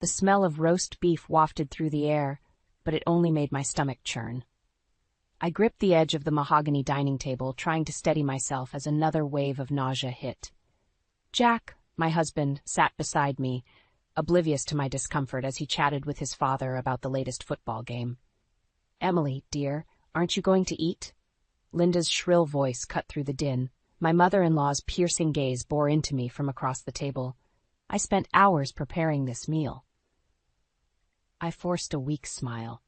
The smell of roast beef wafted through the air, but it only made my stomach churn. I gripped the edge of the mahogany dining table, trying to steady myself as another wave of nausea hit. Jack, my husband, sat beside me, oblivious to my discomfort as he chatted with his father about the latest football game. "Emily, dear, aren't you going to eat?" Linda's shrill voice cut through the din. My mother-in-law's piercing gaze bore into me from across the table. I spent hours preparing this meal. I forced a weak smile.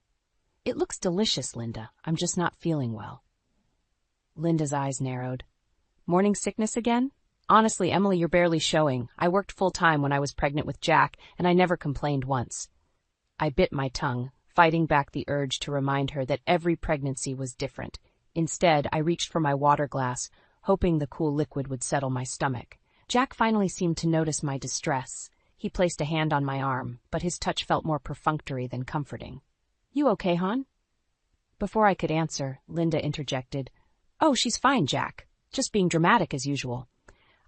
"It looks delicious, Linda. I'm just not feeling well." Linda's eyes narrowed. "Morning sickness again?" "Honestly, Emily, you're barely showing. I worked full-time when I was pregnant with Jack, and I never complained once." I bit my tongue, fighting back the urge to remind her that every pregnancy was different. Instead, I reached for my water glass, hoping the cool liquid would settle my stomach. Jack finally seemed to notice my distress. He placed a hand on my arm, but his touch felt more perfunctory than comforting. "You okay, hon?" Before I could answer, Linda interjected. "Oh, she's fine, Jack. Just being dramatic as usual."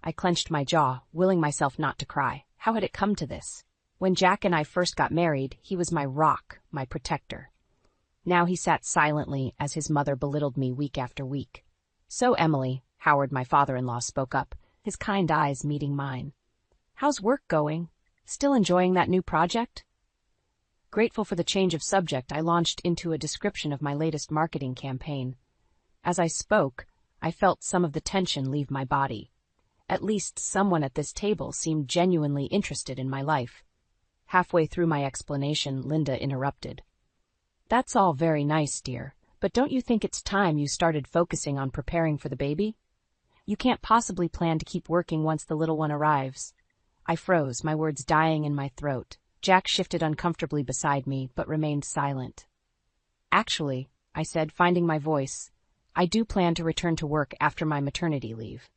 I clenched my jaw, willing myself not to cry. How had it come to this? When Jack and I first got married, he was my rock, my protector. Now he sat silently as his mother belittled me week after week. "So, Emily," Howard, my father-in-law, spoke up, his kind eyes meeting mine. "How's work going? Still enjoying that new project?" Grateful for the change of subject, I launched into a description of my latest marketing campaign. As I spoke, I felt some of the tension leave my body. At least someone at this table seemed genuinely interested in my life. Halfway through my explanation, Linda interrupted. "That's all very nice, dear, but don't you think it's time you started focusing on preparing for the baby? You can't possibly plan to keep working once the little one arrives." I froze, my words dying in my throat. Jack shifted uncomfortably beside me, but remained silent. "Actually," I said, finding my voice, "I do plan to return to work after my maternity leave.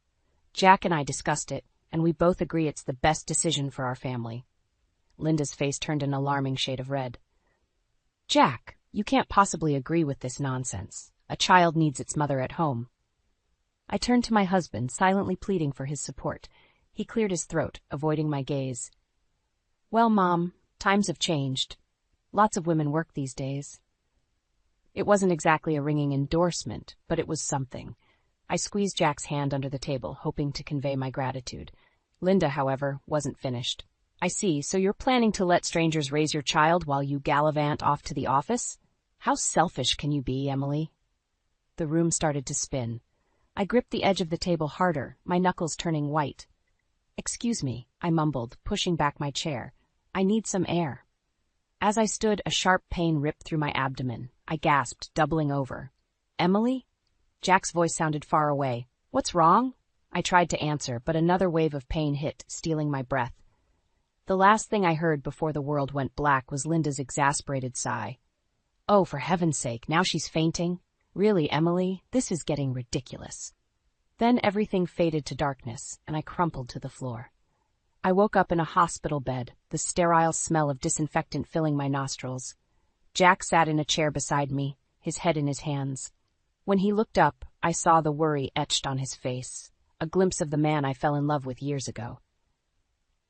Jack and I discussed it, and we both agree it's the best decision for our family." Linda's face turned an alarming shade of red. "Jack, you can't possibly agree with this nonsense. A child needs its mother at home." I turned to my husband, silently pleading for his support. He cleared his throat, avoiding my gaze. "Well, Mom, times have changed. Lots of women work these days." It wasn't exactly a ringing endorsement, but it was something. I squeezed Jack's hand under the table, hoping to convey my gratitude. Linda, however, wasn't finished. "I see, so you're planning to let strangers raise your child while you gallivant off to the office? How selfish can you be, Emily?" The room started to spin. I gripped the edge of the table harder, my knuckles turning white. "Excuse me," I mumbled, pushing back my chair. "I need some air." As I stood, a sharp pain ripped through my abdomen. I gasped, doubling over. "Emily?" Jack's voice sounded far away. "What's wrong?" I tried to answer, but another wave of pain hit, stealing my breath. The last thing I heard before the world went black was Linda's exasperated sigh. "Oh, for heaven's sake, now she's fainting? Really, Emily, this is getting ridiculous." Then everything faded to darkness, and I crumpled to the floor. I woke up in a hospital bed, the sterile smell of disinfectant filling my nostrils. Jack sat in a chair beside me, his head in his hands. When he looked up, I saw the worry etched on his face, a glimpse of the man I fell in love with years ago.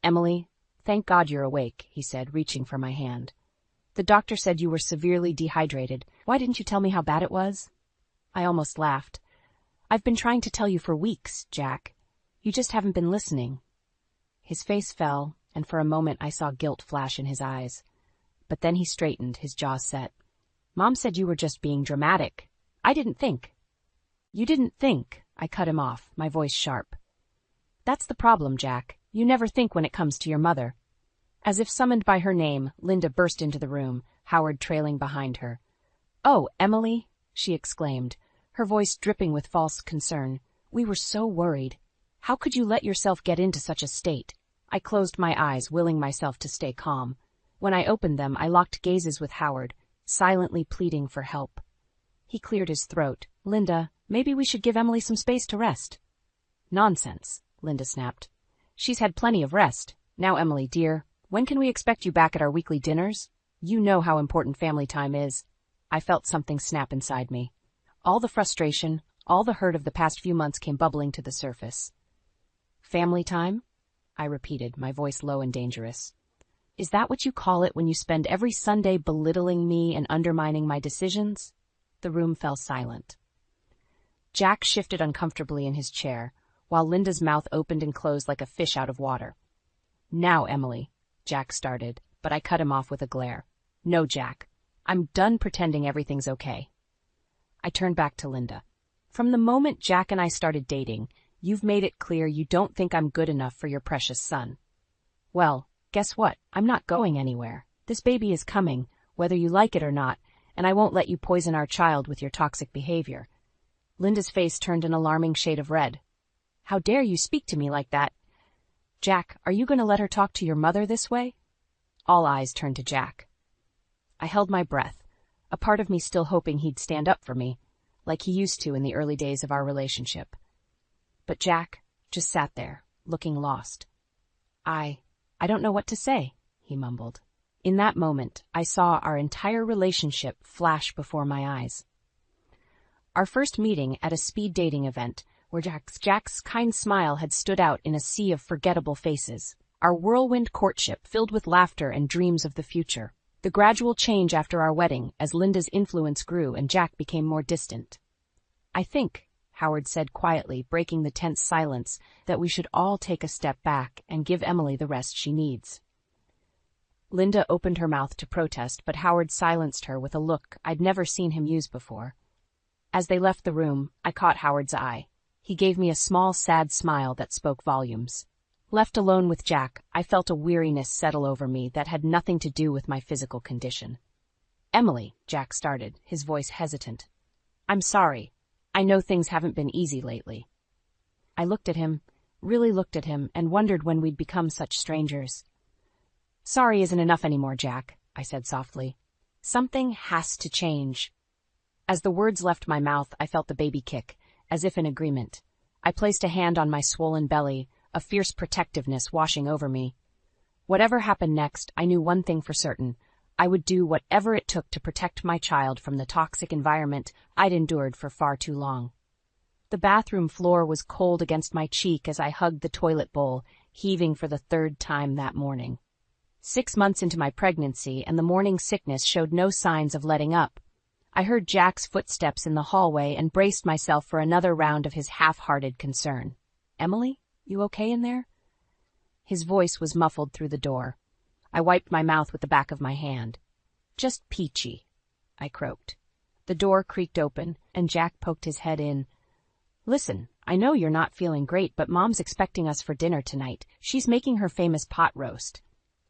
"Emily, thank God you're awake," he said, reaching for my hand. "The doctor said you were severely dehydrated. Why didn't you tell me how bad it was?" I almost laughed. "I've been trying to tell you for weeks, Jack. You just haven't been listening." His face fell, and for a moment I saw guilt flash in his eyes. But then he straightened, his jaw set. "Mom said you were just being dramatic. I didn't think." "You didn't think," I cut him off, my voice sharp. "That's the problem, Jack. You never think when it comes to your mother." As if summoned by her name, Linda burst into the room, Howard trailing behind her. "Oh, Emily," she exclaimed, her voice dripping with false concern. "We were so worried. How could you let yourself get into such a state?" I closed my eyes, willing myself to stay calm. When I opened them, I locked gazes with Howard, silently pleading for help. He cleared his throat. "Linda, maybe we should give Emily some space to rest." "Nonsense," Linda snapped. "She's had plenty of rest. Now, Emily, dear, when can we expect you back at our weekly dinners? You know how important family time is." I felt something snap inside me. All the frustration, all the hurt of the past few months came bubbling to the surface. "Family time?" I repeated, my voice low and dangerous. Is that what you call it when you spend every Sunday belittling me and undermining my decisions? The room fell silent. Jack shifted uncomfortably in his chair, while Linda's mouth opened and closed like a fish out of water. Now, Emily, Jack started, but I cut him off with a glare. No, Jack. I'm done pretending everything's okay. I turned back to Linda. From the moment Jack and I started dating, you've made it clear you don't think I'm good enough for your precious son. Well, guess what? I'm not going anywhere. This baby is coming, whether you like it or not, and I won't let you poison our child with your toxic behavior. Linda's face turned an alarming shade of red. How dare you speak to me like that? Jack, are you going to let her talk to your mother this way? All eyes turned to Jack. I held my breath, a part of me still hoping he'd stand up for me, like he used to in the early days of our relationship. But Jack just sat there, looking lost. I don't know what to say, he mumbled. In that moment, I saw our entire relationship flash before my eyes. Our first meeting at a speed dating event, where Jack's kind smile had stood out in a sea of forgettable faces. Our whirlwind courtship filled with laughter and dreams of the future. The gradual change after our wedding as Linda's influence grew and Jack became more distant. I think, Howard said quietly, breaking the tense silence, that we should all take a step back and give Emily the rest she needs. Linda opened her mouth to protest, but Howard silenced her with a look I'd never seen him use before. As they left the room, I caught Howard's eye. He gave me a small, sad smile that spoke volumes. Left alone with Jack, I felt a weariness settle over me that had nothing to do with my physical condition. Emily, Jack started, his voice hesitant. I'm sorry. I know things haven't been easy lately. I looked at him, really looked at him, and wondered when we'd become such strangers. Sorry isn't enough anymore, Jack, I said softly. Something has to change. As the words left my mouth, I felt the baby kick, as if in agreement. I placed a hand on my swollen belly, a fierce protectiveness washing over me. Whatever happened next, I knew one thing for certain. I would do whatever it took to protect my child from the toxic environment I'd endured for far too long. The bathroom floor was cold against my cheek as I hugged the toilet bowl, heaving for the third time that morning. 6 months into my pregnancy, and the morning sickness showed no signs of letting up. I heard Jack's footsteps in the hallway and braced myself for another round of his half-hearted concern. Emily? You okay in there? His voice was muffled through the door. I wiped my mouth with the back of my hand. Just peachy, I croaked. The door creaked open, and Jack poked his head in. Listen, I know you're not feeling great, but Mom's expecting us for dinner tonight. She's making her famous pot roast.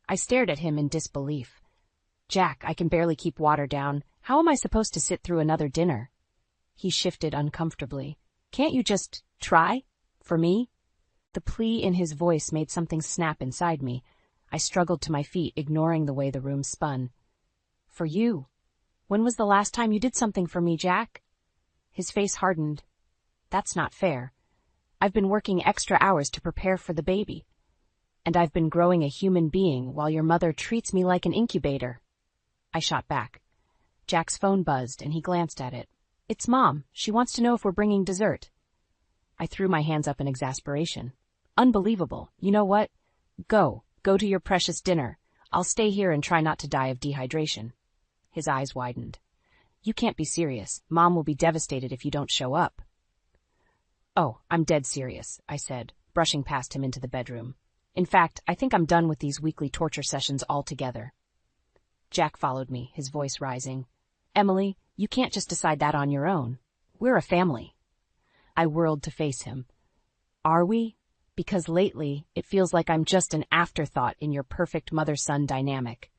I stared at him in disbelief. Jack, I can barely keep water down. How am I supposed to sit through another dinner? He shifted uncomfortably. Can't you just try? For me? The plea in his voice made something snap inside me. I struggled to my feet, ignoring the way the room spun. For you? When was the last time you did something for me, Jack? His face hardened. That's not fair. I've been working extra hours to prepare for the baby. And I've been growing a human being while your mother treats me like an incubator. I shot back. Jack's phone buzzed, and he glanced at it. It's Mom. She wants to know if we're bringing dessert. I threw my hands up in exasperation. Unbelievable. You know what? Go to your precious dinner. I'll stay here and try not to die of dehydration. His eyes widened. You can't be serious. Mom will be devastated if you don't show up. Oh, I'm dead serious, I said, brushing past him into the bedroom. In fact, I think I'm done with these weekly torture sessions altogether. Jack followed me, his voice rising. Emily, you can't just decide that on your own. We're a family. I whirled to face him. Are we? Because lately, it feels like I'm just an afterthought in your perfect mother-son dynamic.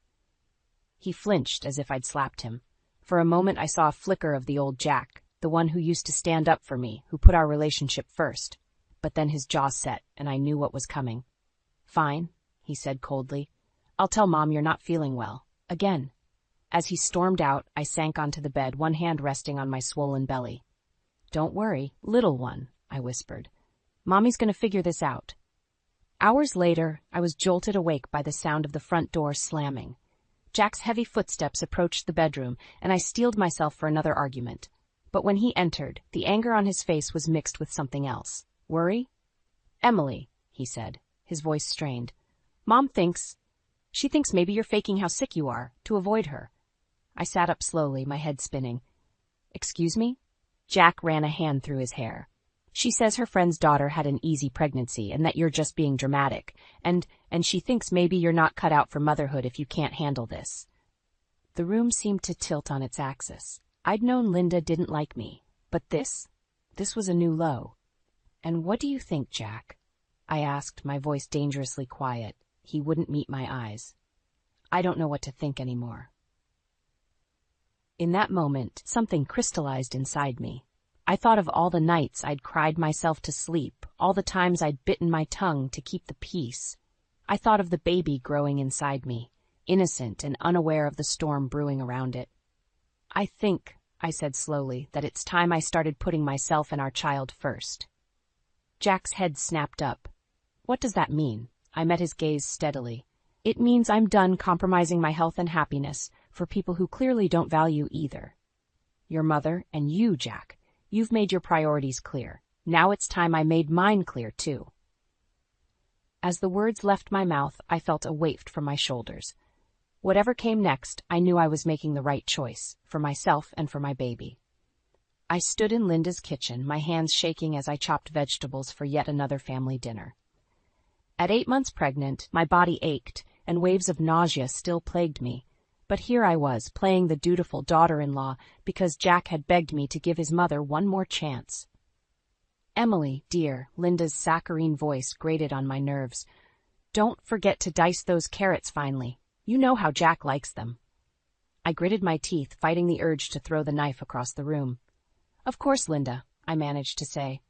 He flinched as if I'd slapped him. For a moment I saw a flicker of the old Jack, the one who used to stand up for me, who put our relationship first. But then his jaw set, and I knew what was coming. Fine, he said coldly. I'll tell Mom you're not feeling well. Again. As he stormed out, I sank onto the bed, one hand resting on my swollen belly. Don't worry, little one, I whispered. Mommy's going to figure this out. Hours later, I was jolted awake by the sound of the front door slamming. Jack's heavy footsteps approached the bedroom, and I steeled myself for another argument. But when he entered, the anger on his face was mixed with something else. Worry? Emily, he said, his voice strained. Mom thinks... She thinks maybe you're faking how sick you are, to avoid her. I sat up slowly, my head spinning. Excuse me? Jack ran a hand through his hair. She says her friend's daughter had an easy pregnancy and that you're just being dramatic, and she thinks maybe you're not cut out for motherhood if you can't handle this. The room seemed to tilt on its axis. I'd known Linda didn't like me, but this was a new low. And what do you think, Jack? I asked, my voice dangerously quiet. He wouldn't meet my eyes. I don't know what to think anymore. In that moment, something crystallized inside me. I thought of all the nights I'd cried myself to sleep, all the times I'd bitten my tongue to keep the peace. I thought of the baby growing inside me, innocent and unaware of the storm brewing around it. I think, I said slowly, that it's time I started putting myself and our child first. Jack's head snapped up. What does that mean? I met his gaze steadily. It means I'm done compromising my health and happiness for people who clearly don't value either. Your mother and you, Jack. You've made your priorities clear. Now it's time I made mine clear, too. As the words left my mouth, I felt a weight from my shoulders. Whatever came next, I knew I was making the right choice, for myself and for my baby. I stood in Linda's kitchen, my hands shaking as I chopped vegetables for yet another family dinner. At 8 months pregnant, my body ached, and waves of nausea still plagued me. But here I was, playing the dutiful daughter-in-law, because Jack had begged me to give his mother one more chance. Emily, dear, Linda's saccharine voice grated on my nerves. Don't forget to dice those carrots finely. You know how Jack likes them. I gritted my teeth, fighting the urge to throw the knife across the room. Of course, Linda, I managed to say.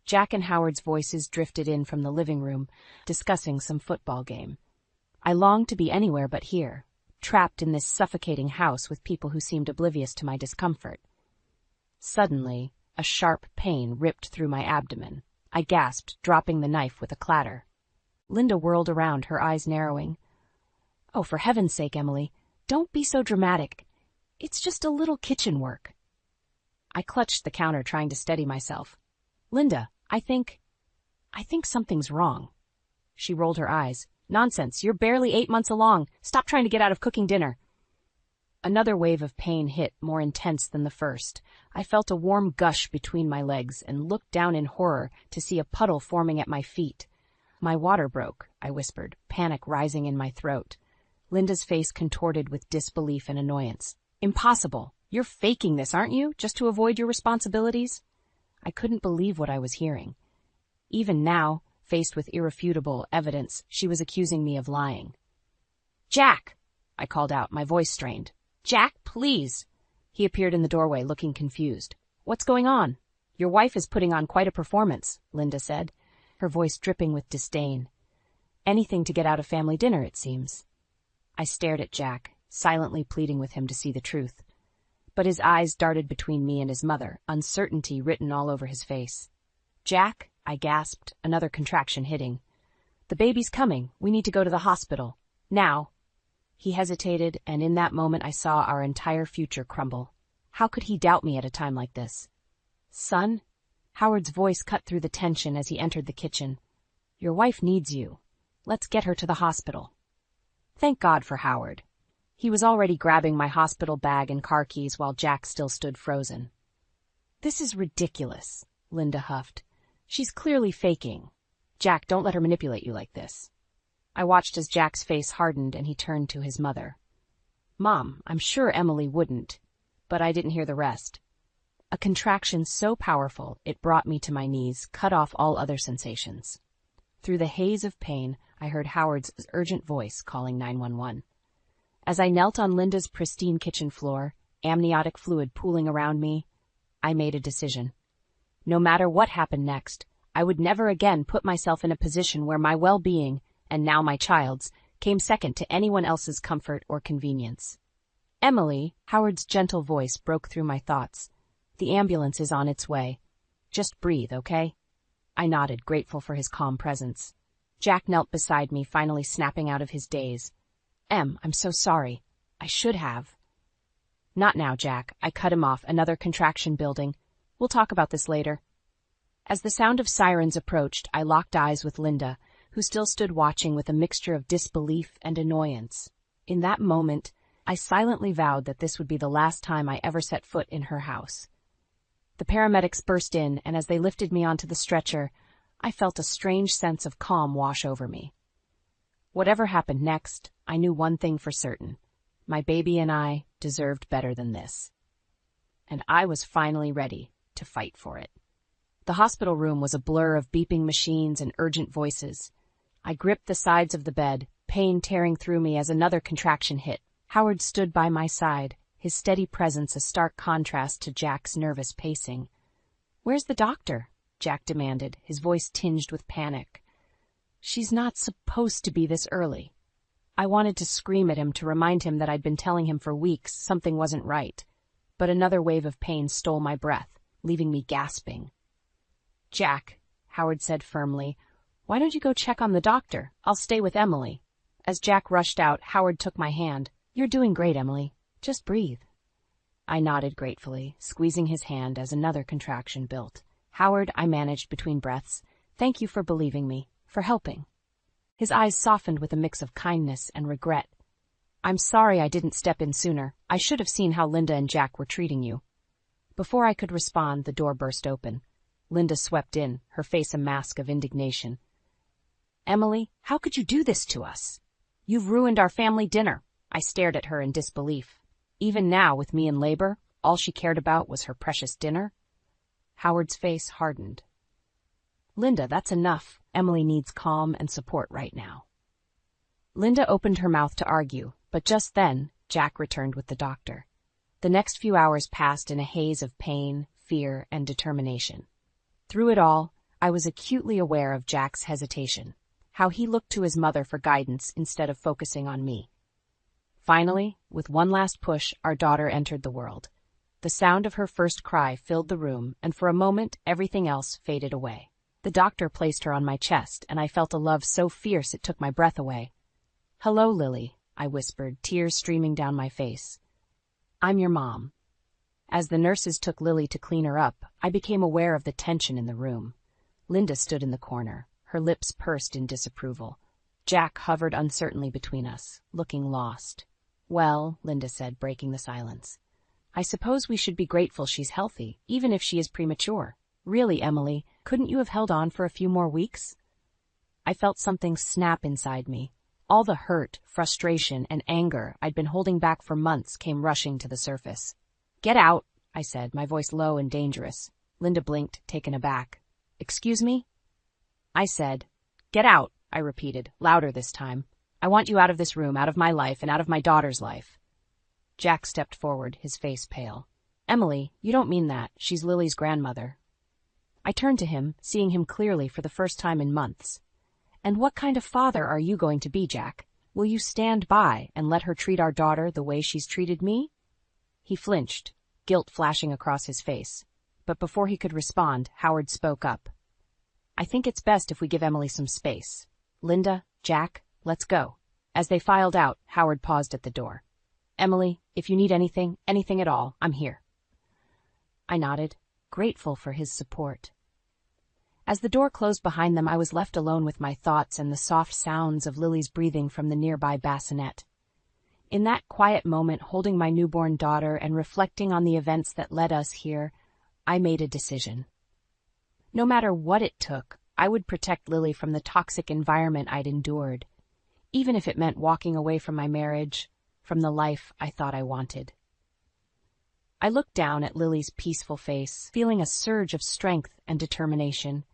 Jack and Howard's voices drifted in from the living room, discussing some football game. I longed to be anywhere but here, trapped in this suffocating house with people who seemed oblivious to my discomfort. Suddenly, a sharp pain ripped through my abdomen. I gasped, dropping the knife with a clatter. Linda whirled around, her eyes narrowing. Oh, for heaven's sake, Emily, don't be so dramatic. It's just a little kitchen work. I clutched the counter, trying to steady myself. Linda, I think something's wrong. She rolled her eyes. Nonsense, you're barely 8 months along. Stop trying to get out of cooking dinner. Another wave of pain hit, more intense than the first. I felt a warm gush between my legs and looked down in horror to see a puddle forming at my feet. My water broke, I whispered, panic rising in my throat. Linda's face contorted with disbelief and annoyance. Impossible. You're faking this, aren't you, just to avoid your responsibilities? I couldn't believe what I was hearing. Even now, faced with irrefutable evidence, she was accusing me of lying. Jack! I called out, my voice strained. Jack, please! He appeared in the doorway, looking confused. What's going on? Your wife is putting on quite a performance, Linda said, her voice dripping with disdain. Anything to get out of family dinner, it seems. I stared at Jack, silently pleading with him to see the truth. But his eyes darted between me and his mother, uncertainty written all over his face. Jack, I gasped, another contraction hitting. The baby's coming. We need to go to the hospital. Now. He hesitated, and in that moment I saw our entire future crumble. How could he doubt me at a time like this? Son? Howard's voice cut through the tension as he entered the kitchen. Your wife needs you. Let's get her to the hospital. Thank God for Howard. He was already grabbing my hospital bag and car keys while Jack still stood frozen. This is ridiculous, Linda huffed. She's clearly faking. Jack, don't let her manipulate you like this. I watched as Jack's face hardened and he turned to his mother. Mom, I'm sure Emily wouldn't, but I didn't hear the rest. A contraction so powerful it brought me to my knees, cut off all other sensations. Through the haze of pain, I heard Howard's urgent voice calling 911. As I knelt on Linda's pristine kitchen floor, amniotic fluid pooling around me, I made a decision. No matter what happened next, I would never again put myself in a position where my well-being, and now my child's, came second to anyone else's comfort or convenience. Emily, Howard's gentle voice broke through my thoughts. The ambulance is on its way. Just breathe, okay? I nodded, grateful for his calm presence. Jack knelt beside me, finally snapping out of his daze. Em, I'm so sorry. I should have. Not now, Jack. I cut him off, another contraction building. We'll talk about this later. As the sound of sirens approached, I locked eyes with Linda, who still stood watching with a mixture of disbelief and annoyance. In that moment, I silently vowed that this would be the last time I ever set foot in her house. The paramedics burst in, and as they lifted me onto the stretcher, I felt a strange sense of calm wash over me. Whatever happened next, I knew one thing for certain. My baby and I deserved better than this. And I was finally ready to fight for it. The hospital room was a blur of beeping machines and urgent voices. I gripped the sides of the bed, pain tearing through me as another contraction hit. Howard stood by my side, his steady presence a stark contrast to Jack's nervous pacing. "Where's the doctor?" Jack demanded, his voice tinged with panic. "She's not supposed to be this early." I wanted to scream at him to remind him that I'd been telling him for weeks something wasn't right, but another wave of pain stole my breath, leaving me gasping. "Jack," Howard said firmly, "why don't you go check on the doctor? I'll stay with Emily." As Jack rushed out, Howard took my hand. "You're doing great, Emily. Just breathe." I nodded gratefully, squeezing his hand as another contraction built. "Howard," I managed between breaths, "thank you for believing me, for helping." His eyes softened with a mix of kindness and regret. "I'm sorry I didn't step in sooner. I should have seen how Linda and Jack were treating you." Before I could respond, the door burst open. Linda swept in, her face a mask of indignation. "Emily, how could you do this to us? You've ruined our family dinner." I stared at her in disbelief. Even now, with me in labor, all she cared about was her precious dinner? Howard's face hardened. "Linda, that's enough. Emily needs calm and support right now." Linda opened her mouth to argue, but just then, Jack returned with the doctor. The next few hours passed in a haze of pain, fear, and determination. Through it all, I was acutely aware of Jack's hesitation, how he looked to his mother for guidance instead of focusing on me. Finally, with one last push, our daughter entered the world. The sound of her first cry filled the room, and for a moment, everything else faded away. The doctor placed her on my chest, and I felt a love so fierce it took my breath away. "Hello, Lily," I whispered, tears streaming down my face. "I'm your mom." As the nurses took Lily to clean her up, I became aware of the tension in the room. Linda stood in the corner, her lips pursed in disapproval. Jack hovered uncertainly between us, looking lost. "Well," Linda said, breaking the silence, "I suppose we should be grateful she's healthy, even if she is premature. Really, Emily, couldn't you have held on for a few more weeks?" I felt something snap inside me. All the hurt, frustration, and anger I'd been holding back for months came rushing to the surface. "Get out," I said, my voice low and dangerous. Linda blinked, taken aback. "Excuse me?" I said, "Get out," I repeated, louder this time. "I want you out of this room, out of my life, and out of my daughter's life." Jack stepped forward, his face pale. "Emily, you don't mean that. She's Lily's grandmother." I turned to him, seeing him clearly for the first time in months. "And what kind of father are you going to be, Jack? Will you stand by and let her treat our daughter the way she's treated me?" He flinched, guilt flashing across his face. But before he could respond, Howard spoke up. "I think it's best if we give Emily some space. Linda, Jack, let's go." As they filed out, Howard paused at the door. "Emily, if you need anything at all, I'm here." I nodded, grateful for his support. As the door closed behind them, I was left alone with my thoughts and the soft sounds of Lily's breathing from the nearby bassinet. In that quiet moment, holding my newborn daughter and reflecting on the events that led us here, I made a decision. No matter what it took, I would protect Lily from the toxic environment I'd endured, even if it meant walking away from my marriage, from the life I thought I wanted. I looked down at Lily's peaceful face, feeling a surge of strength and determination.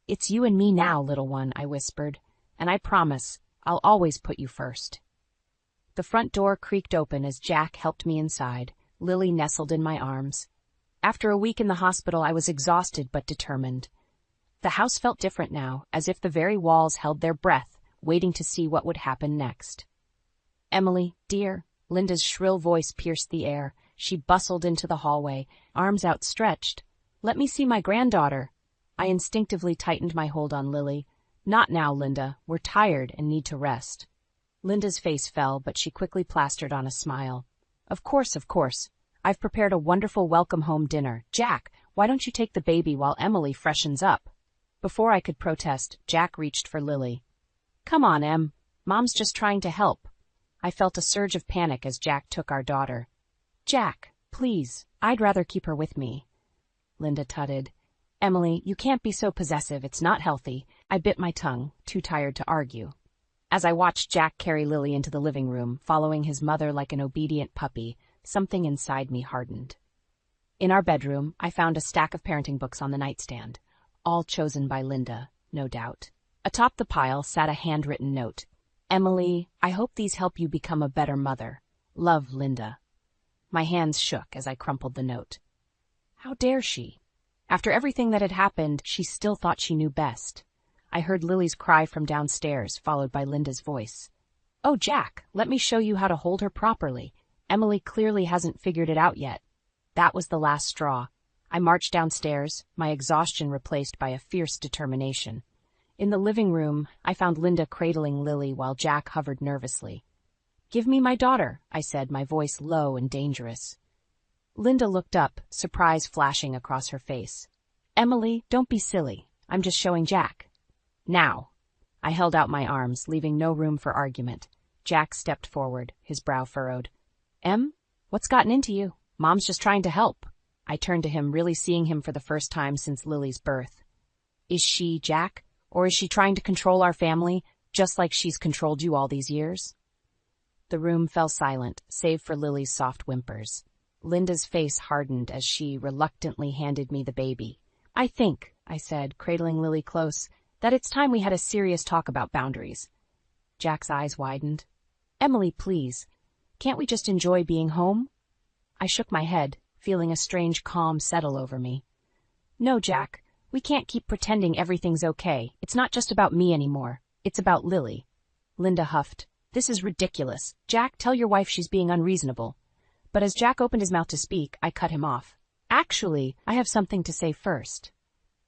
"It's you and me now, little one," I whispered, "and I promise I'll always put you first." The front door creaked open as Jack helped me inside, Lily nestled in my arms. After a week in the hospital, I was exhausted but determined. The house felt different now, as if the very walls held their breath, waiting to see what would happen next. "Emily, dear," Linda's shrill voice pierced the air. She bustled into the hallway, arms outstretched. "Let me see my granddaughter." I instinctively tightened my hold on Lily. "Not now, Linda. We're tired and need to rest." Linda's face fell, but she quickly plastered on a smile. Of course. I've prepared a wonderful welcome-home dinner. Jack, why don't you take the baby while Emily freshens up?" Before I could protest, Jack reached for Lily. Come on, Em. Mom's just trying to help. I felt a surge of panic as Jack took our daughter. Jack, please, I'd rather keep her with me. Linda tutted. Emily, you can't be so possessive, it's not healthy. I bit my tongue, too tired to argue. As I watched Jack carry Lily into the living room, following his mother like an obedient puppy, something inside me hardened. In our bedroom, I found a stack of parenting books on the nightstand, all chosen by Linda, no doubt. Atop the pile sat a handwritten note. Emily, I hope these help you become a better mother. Love, Linda. My hands shook as I crumpled the note. How dare she? After everything that had happened, she still thought she knew best. I heard Lily's cry from downstairs, followed by Linda's voice. Oh, Jack, let me show you how to hold her properly. Emily clearly hasn't figured it out yet. That was the last straw. I marched downstairs, my exhaustion replaced by a fierce determination. In the living room, I found Linda cradling Lily while Jack hovered nervously. Give me my daughter, I said, my voice low and dangerous. Linda looked up, surprise flashing across her face. Emily, don't be silly. I'm just showing Jack. Now. I held out my arms, leaving no room for argument. Jack stepped forward, his brow furrowed. Em, what's gotten into you? Mom's just trying to help. I turned to him, really seeing him for the first time since Lily's birth. Is she, Jack? Or is she trying to control our family, just like she's controlled you all these years? The room fell silent, save for Lily's soft whimpers. Linda's face hardened as she reluctantly handed me the baby. I think, I said, cradling Lily close, that it's time we had a serious talk about boundaries. Jack's eyes widened. Emily, please. Can't we just enjoy being home? I shook my head, feeling a strange calm settle over me. No, Jack. We can't keep pretending everything's okay. It's not just about me anymore. It's about Lily. Linda huffed. This is ridiculous. Jack, tell your wife she's being unreasonable. But as Jack opened his mouth to speak, I cut him off. Actually, I have something to say first.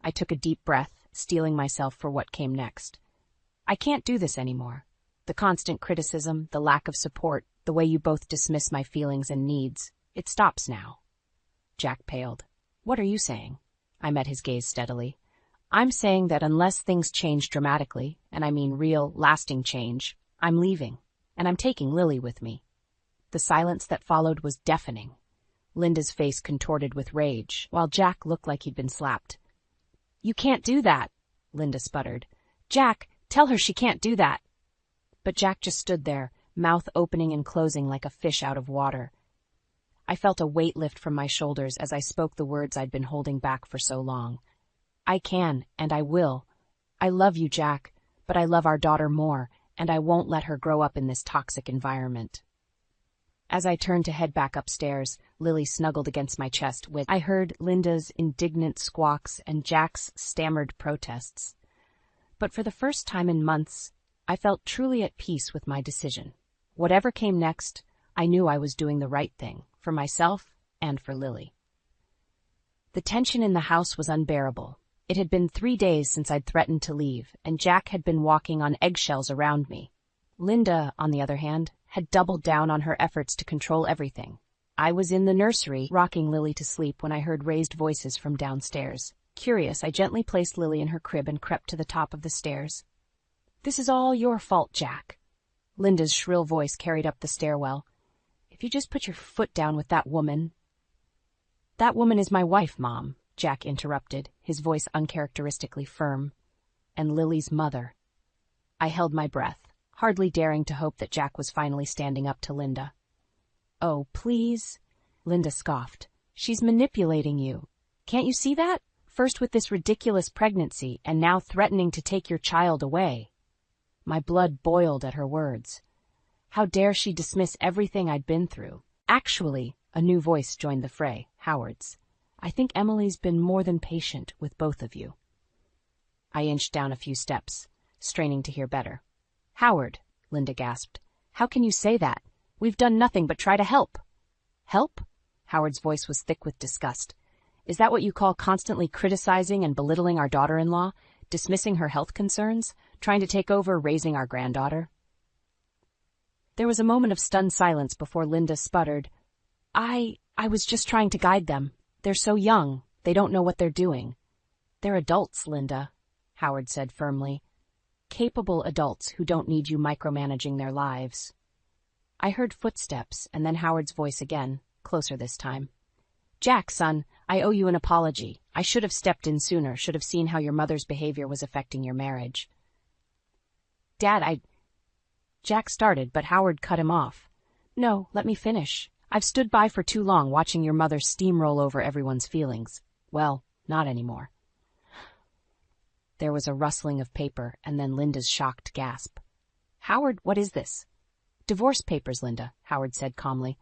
I took a deep breath, steeling myself for what came next. I can't do this anymore. The constant criticism, the lack of support, the way you both dismiss my feelings and needs. It stops now. Jack paled. What are you saying? I met his gaze steadily. I'm saying that unless things change dramatically, and I mean real, lasting change, I'm leaving, and I'm taking Lily with me. The silence that followed was deafening. Linda's face contorted with rage, while Jack looked like he'd been slapped. You can't do that, Linda sputtered. Jack, tell her she can't do that. But Jack just stood there, mouth opening and closing like a fish out of water. I felt a weight lift from my shoulders as I spoke the words I'd been holding back for so long. I can, and I will. I love you, Jack, but I love our daughter more, and I won't let her grow up in this toxic environment. As I turned to head back upstairs, Lily snuggled against my chest with I heard Linda's indignant squawks and Jack's stammered protests. But for the first time in months, I felt truly at peace with my decision. Whatever came next, I knew I was doing the right thing, for myself and for Lily. The tension in the house was unbearable. It had been 3 days since I'd threatened to leave, and Jack had been walking on eggshells around me. Linda, on the other hand, had doubled down on her efforts to control everything. I was in the nursery, rocking Lily to sleep when I heard raised voices from downstairs. Curious, I gently placed Lily in her crib and crept to the top of the stairs. This is all your fault, Jack. Linda's shrill voice carried up the stairwell. If you just put your foot down with that woman... That woman is my wife, Mom, Jack interrupted, his voice uncharacteristically firm. And Lily's mother. I held my breath, hardly daring to hope that Jack was finally standing up to Linda. Oh, please, Linda scoffed. She's manipulating you. Can't you see that? First with this ridiculous pregnancy, and now threatening to take your child away. My blood boiled at her words. How dare she dismiss everything I'd been through? Actually, a new voice joined the fray, Howard's. I think Emily's been more than patient with both of you. I inched down a few steps, straining to hear better. Howard, Linda gasped. How can you say that? We've done nothing but try to help. Help? Howard's voice was thick with disgust. Is that what you call constantly criticizing and belittling our daughter-in-law, dismissing her health concerns, trying to take over raising our granddaughter? There was a moment of stunned silence before Linda sputtered. I was just trying to guide them. They're so young, they don't know what they're doing. They're adults, Linda, Howard said firmly. Capable adults who don't need you micromanaging their lives. I heard footsteps and then Howard's voice again, closer this time. Jack, son, I owe you an apology. I should have stepped in sooner, should have seen how your mother's behavior was affecting your marriage. Dad, Jack started, but Howard cut him off. No, let me finish. I've stood by for too long watching your mother steamroll over everyone's feelings. Well, not anymore. There was a rustling of paper, and then Linda's shocked gasp. Howard, what is this? Divorce papers, Linda, Howard said calmly.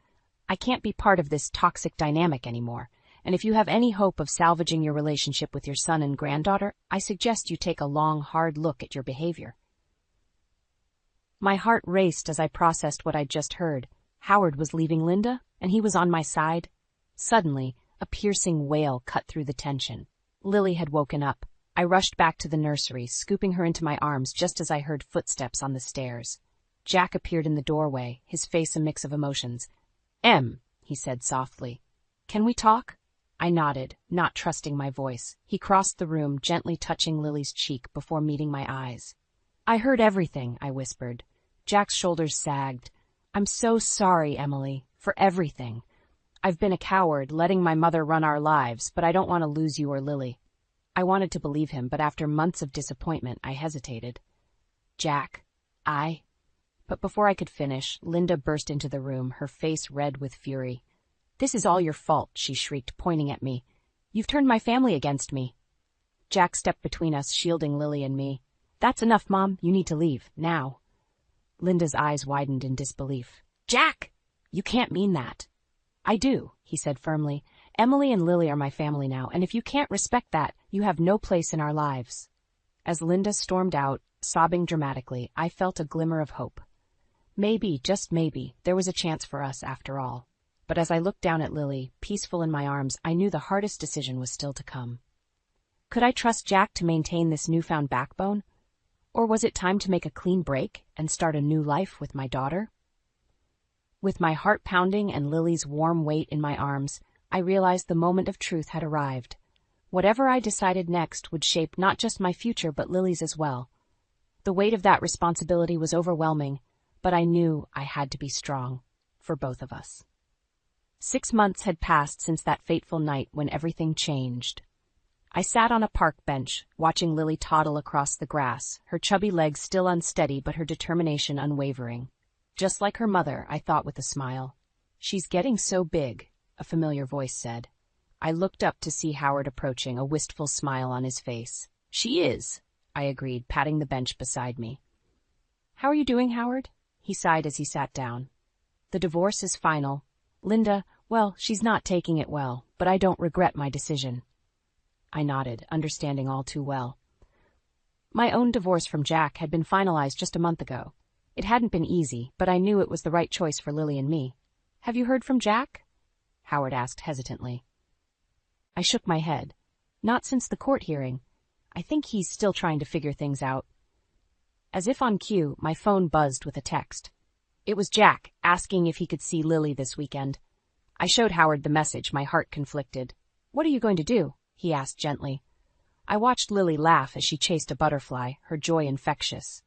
I can't be part of this toxic dynamic anymore, and if you have any hope of salvaging your relationship with your son and granddaughter, I suggest you take a long, hard look at your behavior. My heart raced as I processed what I'd just heard. Howard was leaving Linda, and he was on my side. Suddenly, a piercing wail cut through the tension. Lily had woken up. I rushed back to the nursery, scooping her into my arms just as I heard footsteps on the stairs. Jack appeared in the doorway, his face a mix of emotions. He said softly. Can we talk? I nodded, not trusting my voice. He crossed the room, gently touching Lily's cheek before meeting my eyes. I heard everything, I whispered. Jack's shoulders sagged. I'm so sorry, Emily, for everything. I've been a coward, letting my mother run our lives, but I don't want to lose you or Lily. I wanted to believe him, but after months of disappointment, I hesitated. Jack, But before I could finish, Linda burst into the room, her face red with fury. This is all your fault, she shrieked, pointing at me. You've turned my family against me. Jack stepped between us, shielding Lily and me. That's enough, Mom. You need to leave, now. Linda's eyes widened in disbelief. Jack! You can't mean that. I do, he said firmly. Emily and Lily are my family now, and if you can't respect that, you have no place in our lives. As Linda stormed out, sobbing dramatically, I felt a glimmer of hope. Maybe, just maybe, there was a chance for us after all. But as I looked down at Lily, peaceful in my arms, I knew the hardest decision was still to come. Could I trust Jack to maintain this newfound backbone? Or was it time to make a clean break and start a new life with my daughter? With my heart pounding and Lily's warm weight in my arms, I realized the moment of truth had arrived. Whatever I decided next would shape not just my future but Lily's as well. The weight of that responsibility was overwhelming, but I knew I had to be strong, for both of us. 6 months had passed since that fateful night when everything changed. I sat on a park bench, watching Lily toddle across the grass, her chubby legs still unsteady but her determination unwavering. Just like her mother, I thought with a smile. She's getting so big, a familiar voice said. I looked up to see Howard approaching, a wistful smile on his face. She is, I agreed, patting the bench beside me. How are you doing, Howard? He sighed as he sat down. The divorce is final. Linda, well, she's not taking it well, but I don't regret my decision. I nodded, understanding all too well. My own divorce from Jack had been finalized just a month ago. It hadn't been easy, but I knew it was the right choice for Lily and me. Have you heard from Jack? Howard asked hesitantly. I shook my head. Not since the court hearing. I think he's still trying to figure things out. As if on cue, my phone buzzed with a text. It was Jack, asking if he could see Lily this weekend. I showed Howard the message, my heart conflicted. What are you going to do? He asked gently. I watched Lily laugh as she chased a butterfly, her joy infectious.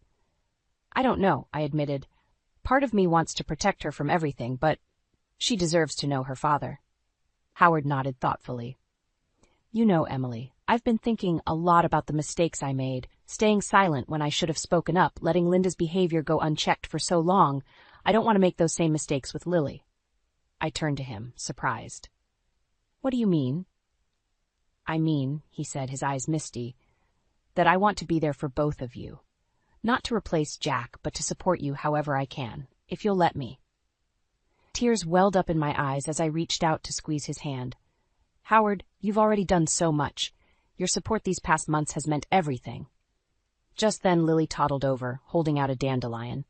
I don't know, I admitted. Part of me wants to protect her from everything, but she deserves to know her father. Howard nodded thoughtfully. You know, Emily, I've been thinking a lot about the mistakes I made, staying silent when I should have spoken up, letting Linda's behavior go unchecked for so long. I don't want to make those same mistakes with Lily. I turned to him, surprised. What do you mean? I mean, he said, his eyes misty, that I want to be there for both of you. Not to replace Jack, but to support you however I can, if you'll let me. Tears welled up in my eyes as I reached out to squeeze his hand. Howard, you've already done so much. Your support these past months has meant everything. Just then Lily toddled over, holding out a dandelion.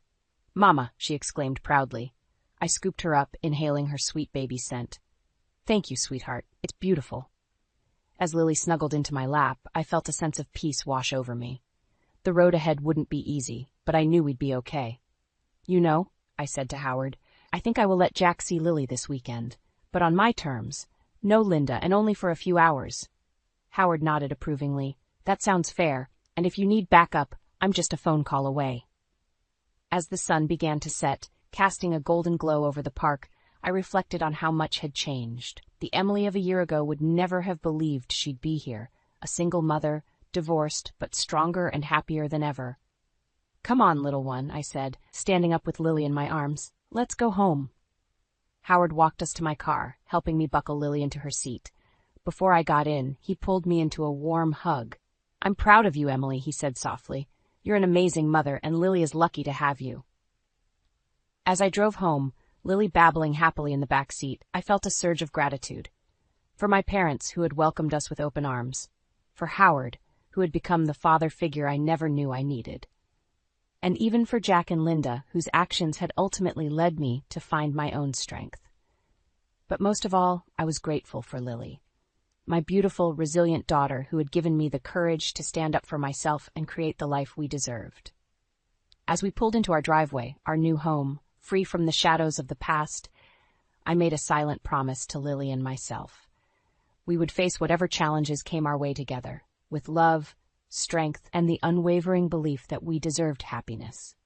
Mama, she exclaimed proudly. I scooped her up, inhaling her sweet baby scent. Thank you, sweetheart. It's beautiful. As Lily snuggled into my lap, I felt a sense of peace wash over me. The road ahead wouldn't be easy, but I knew we'd be okay. You know, I said to Howard, I think I will let Jack see Lily this weekend, but on my terms. No Linda, and only for a few hours. Howard nodded approvingly. That sounds fair, and if you need backup, I'm just a phone call away. As the sun began to set, casting a golden glow over the park, I reflected on how much had changed. The Emily of a year ago would never have believed she'd be here, a single mother, divorced, but stronger and happier than ever. "Come on, little one," I said, standing up with Lily in my arms. "Let's go home." Howard walked us to my car, helping me buckle Lily into her seat. Before I got in, he pulled me into a warm hug. "I'm proud of you, Emily," he said softly. "You're an amazing mother, and Lily is lucky to have you." As I drove home, Lily babbling happily in the back seat, I felt a surge of gratitude. For my parents, who had welcomed us with open arms. For Howard, who had become the father figure I never knew I needed. And even for Jack and Linda, whose actions had ultimately led me to find my own strength. But most of all, I was grateful for Lily. My beautiful, resilient daughter who had given me the courage to stand up for myself and create the life we deserved. As we pulled into our driveway, our new home, free from the shadows of the past, I made a silent promise to Lily and myself. We would face whatever challenges came our way together, with love, strength, and the unwavering belief that we deserved happiness.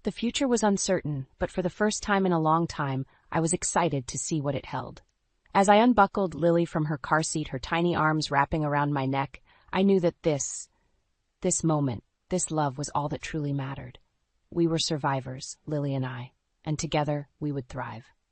The future was uncertain, but for the first time in a long time, I was excited to see what it held. As I unbuckled Lily from her car seat, her tiny arms wrapping around my neck, I knew that this moment, this love was all that truly mattered. We were survivors, Lily and I, and together we would thrive.